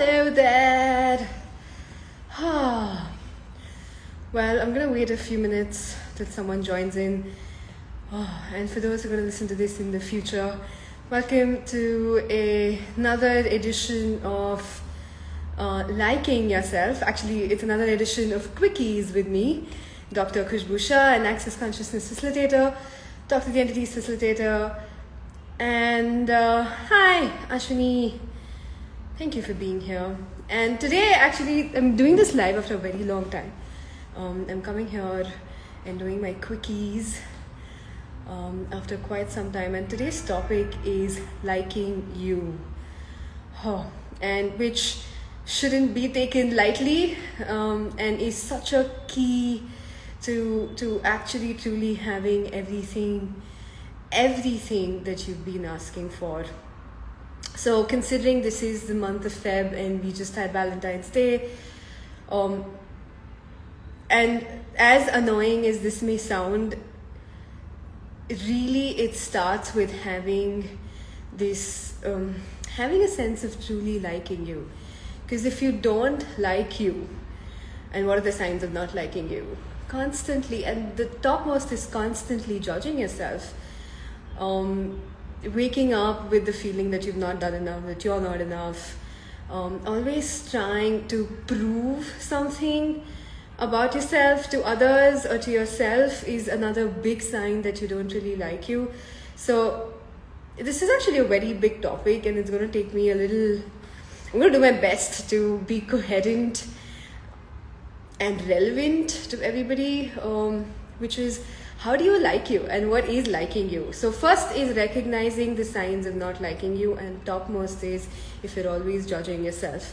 Hello there. Well, I'm gonna wait a few minutes till someone joins in. And for those who are gonna listen to this in the future, welcome to another edition of Liking Yourself. Actually, it's another edition of Quickies with me, Dr. Khushboo Shah, an Access Consciousness Facilitator, Talk to the Entities Facilitator. And hi, Ashwini. Thank you for being here. And today, actually, I'm doing this live after a very long time. I'm coming here and doing my quickies after quite some time. And today's topic is liking you. And which shouldn't be taken lightly and is such a key to actually truly having everything that you've been asking for. So considering this is the month of Feb and we just had Valentine's Day, and as annoying as this may sound, it starts with having this, having a sense of truly liking you. Because if you don't like you, and what are the signs of not liking you? Constantly, and the topmost is constantly judging yourself. Waking up with the feeling that you've not done enough, that you're not enough, always trying to prove something about yourself to others or to yourself is another big sign that you don't really like you. So this is actually a very big topic, and it's going to take me I'm going to do my best to be coherent and relevant to everybody, which is, how do you like you and what is liking you? So first is recognizing the signs of not liking you, and topmost is if you're always judging yourself.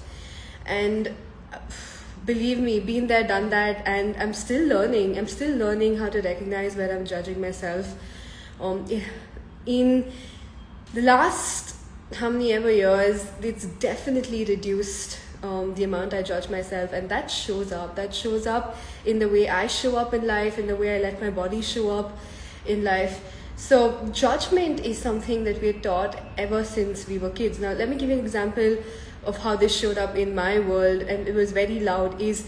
And believe me, been there, done that, and I'm still learning how to recognize where I'm judging myself. In the last how many ever years, it's definitely reduced the amount I judge myself, and that shows up in the way I show up in life, in the way I let my body show up in life. So judgment is something that we're taught ever since we were kids. Now let me give you an example of how this showed up in my world, and it was very loud. Is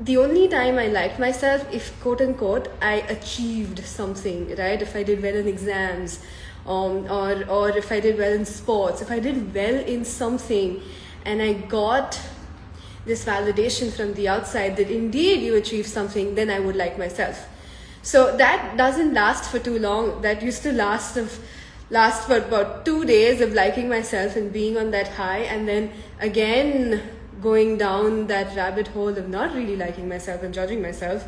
the only time I liked myself if, quote unquote, I achieved something, right? If I did well in exams, or if I did well in sports, if I did well in something and I got this validation from the outside that indeed you achieved something, then I would like myself. So that doesn't last for too long. That used to last for about 2 days of liking myself and being on that high, and then again going down that rabbit hole of not really liking myself and judging myself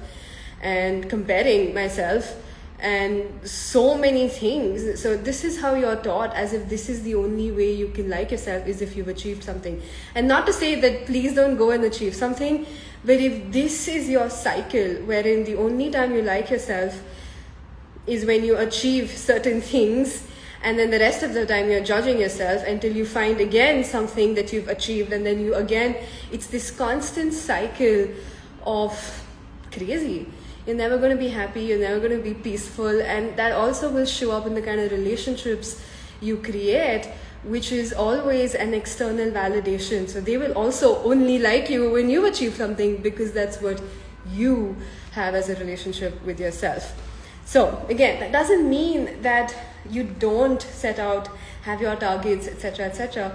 and comparing myself and so many things. So this is how you're taught, as if this is the only way you can like yourself, is if you've achieved something. And not to say that please don't go and achieve something, but if this is your cycle wherein the only time you like yourself is when you achieve certain things, and then the rest of the time you're judging yourself until you find again something that you've achieved, and then you again, it's this constant cycle of crazy. You're never going to be happy, you're never going to be peaceful, and that also will show up in the kind of relationships you create, which is always an external validation. So they will also only like you when you achieve something, because that's what you have as a relationship with yourself. So again, that doesn't mean that you don't set out, have your targets, etc., etc.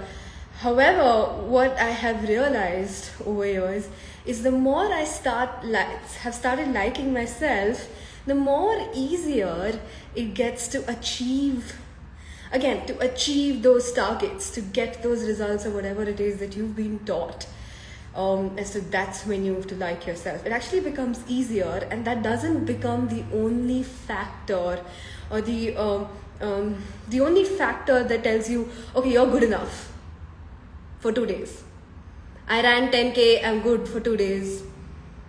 However, what I have realized over years is the more I have started liking myself, the more easier it gets to achieve those targets, to get those results or whatever it is that you've been taught. And so that's when you have to like yourself. It actually becomes easier, and that doesn't become the only factor, or the only factor that tells you, okay, you're good enough for 2 days. I ran 10K, I'm good for 2 days.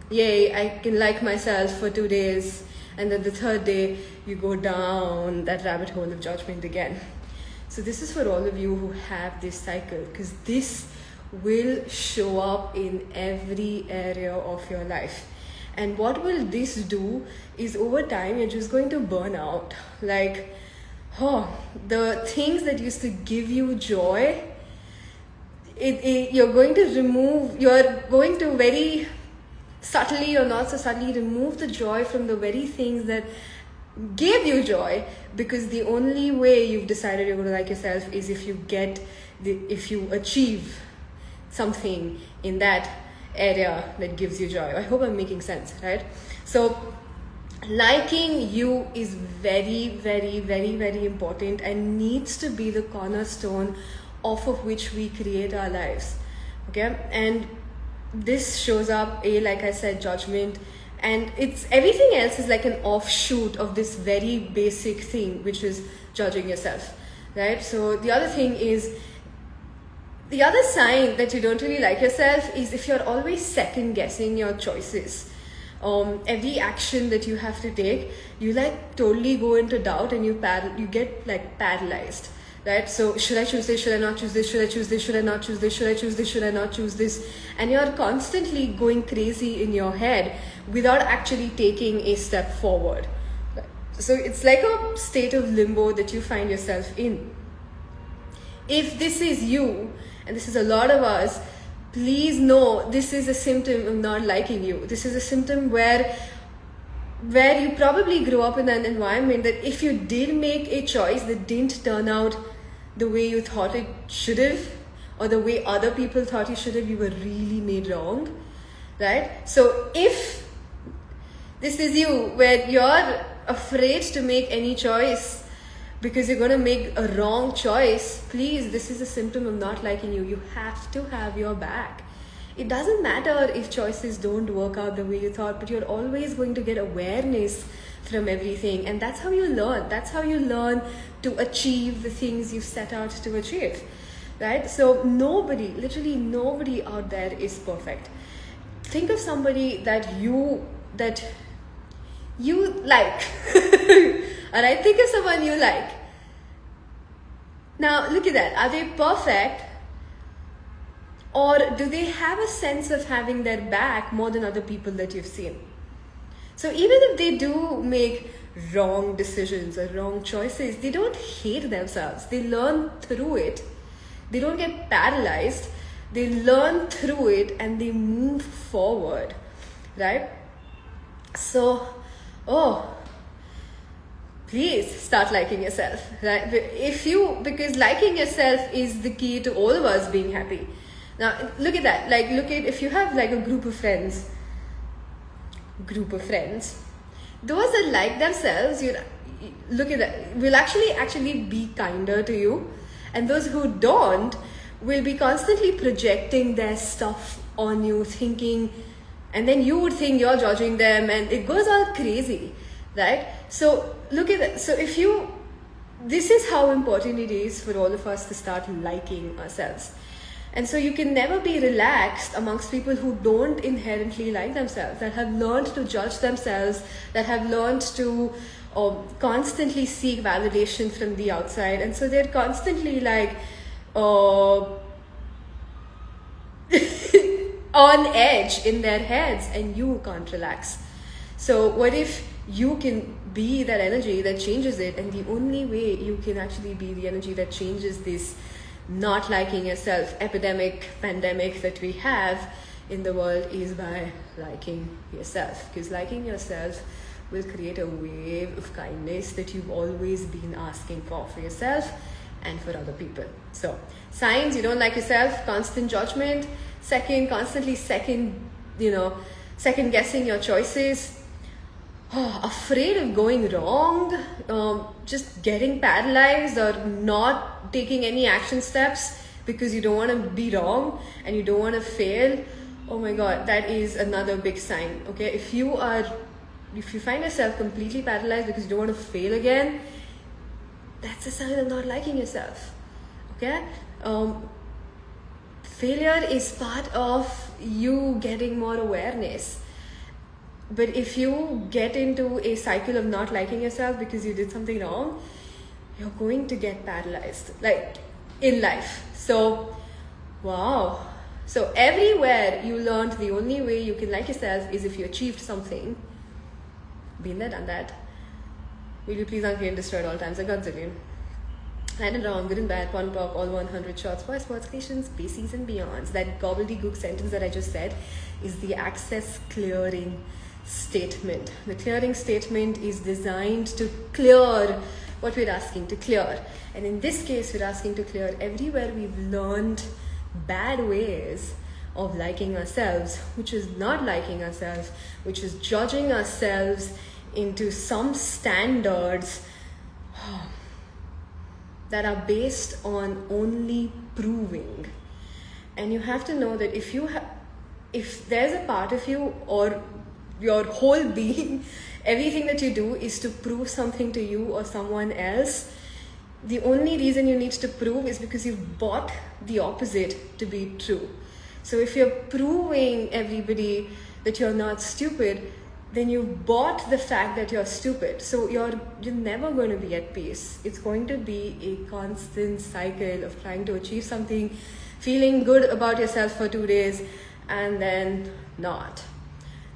Yay, I can like myself for 2 days. And then the third day, you go down that rabbit hole of judgment again. So this is for all of you who have this cycle, because this will show up in every area of your life. And what will this do is, over time, you're just going to burn out. Like, the things that used to give you joy, you're going to very subtly or not so subtly remove the joy from the very things that gave you joy, because the only way you've decided you're going to like yourself is if you achieve something in that area that gives you joy. I hope I'm making sense, right? So liking you is very, very, very, very important and needs to be the cornerstone off of which we create our lives. Okay, and this shows up, like I said, judgment, and it's everything else is like an offshoot of this very basic thing, which is judging yourself, right? So the other thing is, the other sign that you don't really like yourself is if you're always second guessing your choices. Every action that you have to take, you like totally go into doubt, and you get like paralyzed, right? So should I choose this? Should I not choose this? Should I choose this? Should I not choose this? Should I choose this? Should I not choose this? And you're constantly going crazy in your head without actually taking a step forward. So it's like a state of limbo that you find yourself in. If this is you, and this is a lot of us, please know this is a symptom of not liking you. This is a symptom where you probably grew up in an environment that if you did make a choice that didn't turn out the way you thought it should have, or the way other people thought you should have, you were really made wrong, right? So if this is you, where you're afraid to make any choice because you're going to make a wrong choice, please, this is a symptom of not liking you. You have to have your back. It doesn't matter if choices don't work out the way you thought, but you're always going to get awareness from everything, and that's how you learn. That's how you learn to achieve the things you've set out to achieve, right? So literally nobody out there is perfect. Think of somebody that you like. Alright, think of someone you like. Now look at that. Are they perfect, or do they have a sense of having their back more than other people that you've seen? So even if they do make wrong decisions or wrong choices, they don't hate themselves. They learn through it. They don't get paralyzed. They learn through it and they move forward, right? So, please start liking yourself, right? Because liking yourself is the key to all of us being happy. Now look at that. If you have like a group of friends, those that like themselves, you look at that, will actually be kinder to you, and those who don't will be constantly projecting their stuff on you, thinking, and then you would think you're judging them, and it goes all crazy, right? So look at that. So this is how important it is for all of us to start liking ourselves. And so you can never be relaxed amongst people who don't inherently like themselves, that have learned to judge themselves, that have learned to constantly seek validation from the outside. And so they're constantly like on edge in their heads, and you can't relax. So what if you can be that energy that changes it? And the only way you can actually be the energy that changes this not liking yourself pandemic that we have in the world is by liking yourself. Because liking yourself will create a wave of kindness that you've always been asking for yourself and for other people. So signs you don't like yourself: constant judgment, constantly second guessing your choices, afraid of going wrong, just getting paralyzed or not taking any action steps because you don't want to be wrong and you don't want to fail. Oh my god, that is another big sign. Okay, if you find yourself completely paralyzed because you don't want to fail again, that's a sign of not liking yourself. Okay, failure is part of you getting more awareness. But if you get into a cycle of not liking yourself because you did something wrong, you're going to get paralyzed, like in life. So, wow. So everywhere you learned the only way you can like yourself is if you achieved something. Been there, done that. Will you please not get destroyed all times? I continue. Right and wrong, good and bad, pon pop, all 100 shots, boys, sports, creations, bases and beyonds. That gobbledygook sentence that I just said is the access clearing statement. The clearing statement is designed to clear what we're asking to clear. And in this case, we're asking to clear everywhere we've learned bad ways of liking ourselves, which is not liking ourselves, which is judging ourselves into some standards that are based on only proving. And you have to know that if there's a part of you or your whole being, everything that you do is to prove something to you or someone else, the only reason you need to prove is because you've bought the opposite to be true. So if you're proving everybody that you're not stupid, then you bought the fact that you're stupid. So you're never going to be at peace. It's going to be a constant cycle of trying to achieve something, feeling good about yourself for 2 days, and then not.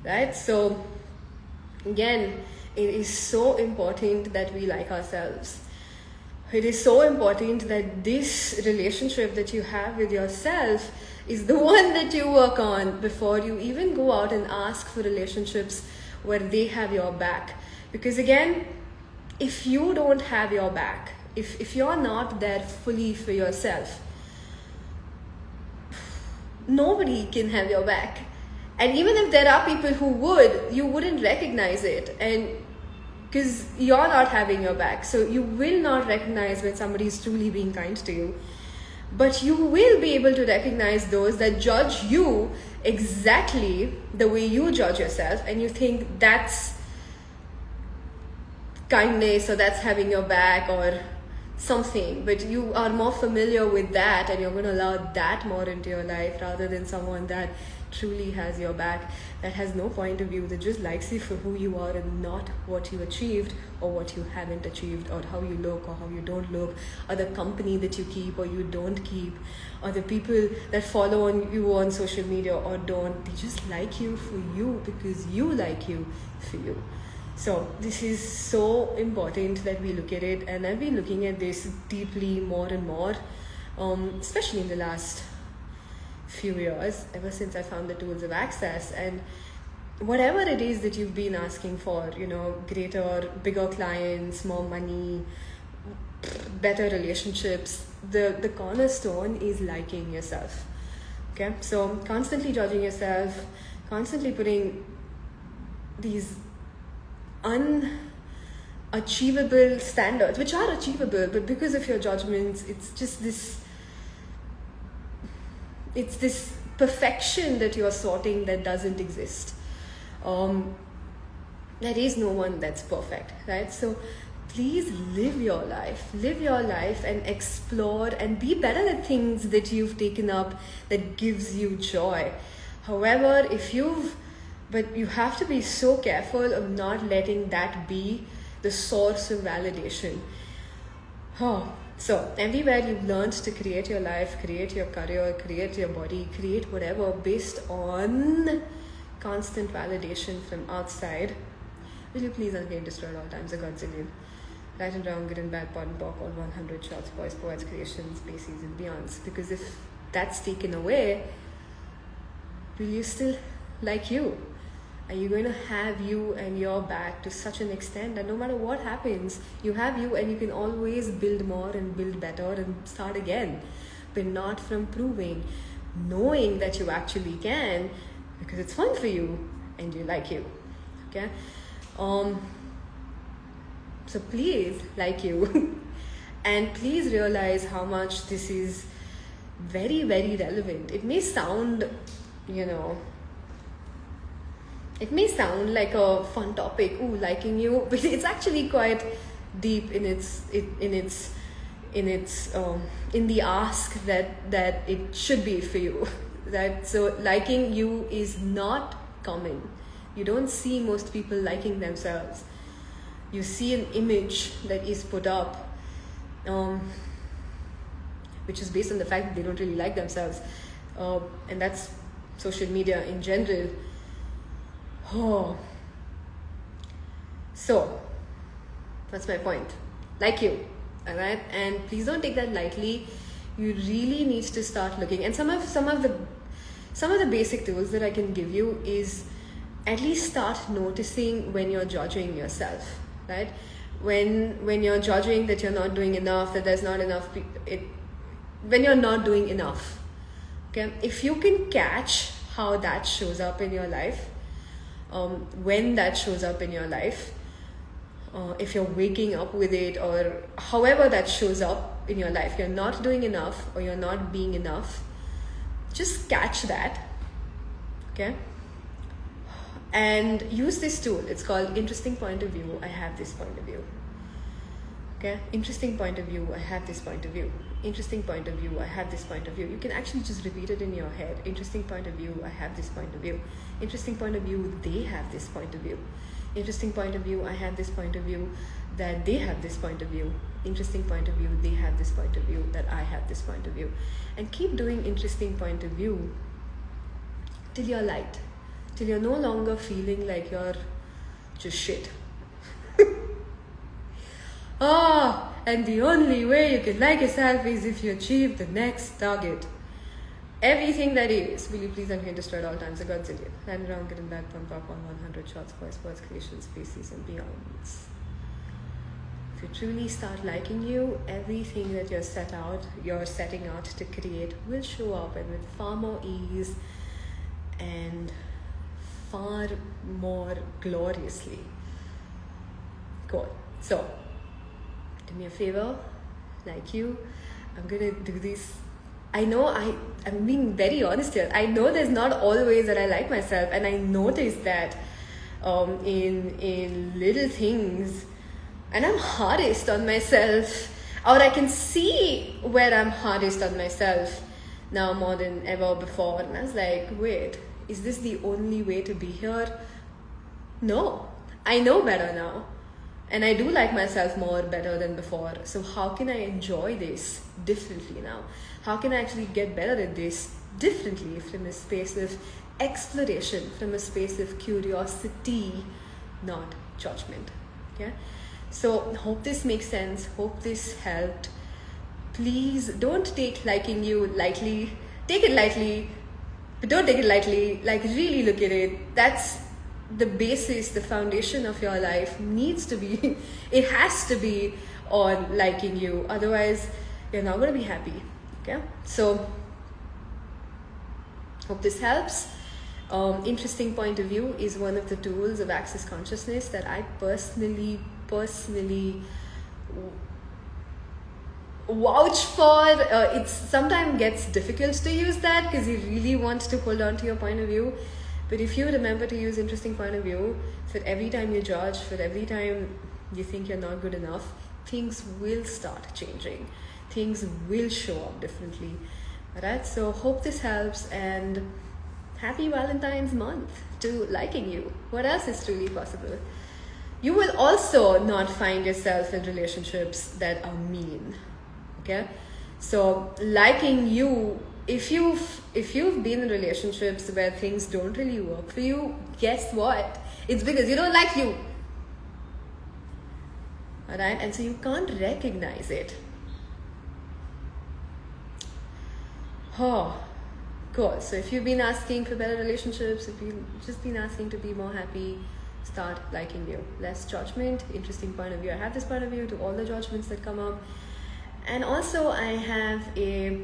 Right? So again, it is so important that we like ourselves. It is so important that this relationship that you have with yourself is the one that you work on before you even go out and ask for relationships where they have your back. Because again, if you don't have your back, if you're not there fully for yourself, nobody can have your back. And even if there are people who would, you wouldn't recognize it, and because you're not having your back. So you will not recognize when somebody is truly being kind to you. But you will be able to recognize those that judge you exactly the way you judge yourself, and you think that's kindness or that's having your back or something. But you are more familiar with that, and you're going to allow that more into your life rather than someone that truly has your back, that has no point of view, that just likes you for who you are and not what you achieved or what you haven't achieved, or how you look or how you don't look, or the company that you keep or you don't keep, or the people that follow you on social media or don't. They just like you for you because you like you for you. So this is so important that we look at it, and I've been looking at this deeply more and more, especially in the last few years, ever since I found the tools of access. And whatever it is that you've been asking for, greater, bigger clients, more money, better relationships, the cornerstone is liking yourself. Okay, so constantly judging yourself, constantly putting these unachievable standards, which are achievable, but because of your judgments, it's just this perfection that you are sorting that doesn't exist. There is no one that's perfect, right? So please live your life and explore and be better at things that you've taken up that gives you joy. However, but you have to be so careful of not letting that be the source of validation. So everywhere you've learned to create your life, create your career, create your body, create whatever based on constant validation from outside, will you please uncreate, destroy at all times a godzillion? Right and wrong, good and bad, pot and pock, all 100 shots, boys, poets, creations, bases and beyonds. Because if that's taken away, will you still like you? Are you going to have you and your back to such an extent that no matter what happens, you have you and you can always build more and build better and start again, but not from proving, knowing that you actually can because it's fun for you and you like you. Okay? So please like you and please realize how much this is very, very relevant. It may sound, it may sound like a fun topic, liking you, but it's actually quite deep in the ask that it should be for you. Right? So liking you is not common. You don't see most people liking themselves. You see an image that is put up, which is based on the fact that they don't really like themselves, and that's social media in general. So that's my point. Like you. all right? And please don't take that lightly. You really need to start looking. And some of the basic tools that I can give you is at least start noticing when you're judging yourself, right? When you're judging that you're not doing enough, that there's not enough, when you're not doing enough, okay? If you can catch how that shows up in your life, when that shows up in your life, if you're waking up with it, or however that shows up in your life, you're not doing enough or you're not being enough, just catch that, okay? And use this tool. It's called interesting point of view. I have this point of view. Okay, interesting point of view. I have this point of view. Interesting point of view. I have this point of view. You can actually just repeat it in your head. Interesting point of view. I have this point of view. Interesting point of view. They have this point of view. Interesting point of view. I have this point of view. That they have this point of view. Interesting point of view. They have this point of view. That I have this point of view. And keep doing interesting point of view till you're light. Till you're no longer feeling like you're just shit. And the only way you can like yourself is if you achieve the next target. Everything that is. Will you please and destroy at all times? A Godzillion. Land around, getting back, pump up on 100 shots for sports, creation, species, and beyonds. If you truly start liking you, everything that you're setting out to create will show up, and with far more ease and far more gloriously. Cool. So, do me a favor, like you, I'm gonna do this. I know I'm being very honest here. I know there's not always that I like myself, and I notice that in little things, and I'm hardest on myself, or I can see where I'm hardest on myself now more than ever before. And I was like, wait, is this the only way to be here? No, I know better now. And I do like myself better than before. So how can I enjoy this differently now? How can I actually get better at this differently, from a space of exploration, from a space of curiosity, not judgment? Okay? So hope this makes sense. Hope this helped. Please don't take liking you lightly. Take it lightly, but don't take it lightly. Like, really look at it. That's the basis, the foundation of your life needs to be, it has to be on liking you. Otherwise, you're not going to be happy. Okay? So, hope this helps. Interesting point of view is one of the tools of Access Consciousness that I personally vouch for. It sometimes gets difficult to use that because you really want to hold on to your point of view. But if you remember to use interesting point of view for every time you judge, for every time you think you're not good enough, things will start changing. Things will show up differently. Alright, so hope this helps, and happy Valentine's month to liking you. What else is truly possible? You will also not find yourself in relationships that are mean. Okay? So liking you, if you've been in relationships where things don't really work for you, guess what? It's because you don't like you. Alright? And so you can't recognize it. Oh, cool. So if you've been asking for better relationships, if you've just been asking to be more happy, start liking you. Less judgment, interesting point of view. I have this point of view to all the judgments that come up. And also I have a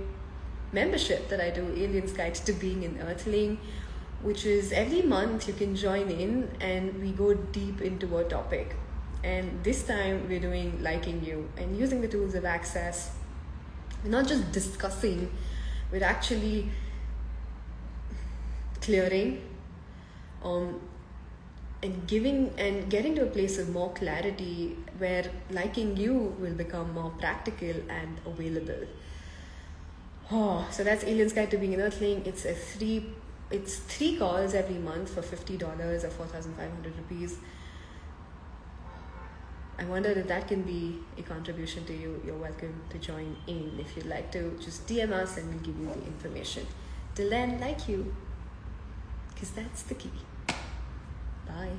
membership that I do, Alien's Guide to Being an Earthling, which is every month you can join in and we go deep into a topic. And this time we're doing liking you and using the tools of access. We're not just discussing, we're actually clearing and giving and getting to a place of more clarity where liking you will become more practical and available. Oh, so that's Alien's Guide to Being an Earthling. It's three calls every month for $50 or 4,500 rupees. I wonder if that can be a contribution to you. You're welcome to join in. If you'd like to, just DM us and we'll give you the information. Till then, like you, because that's the key. Bye.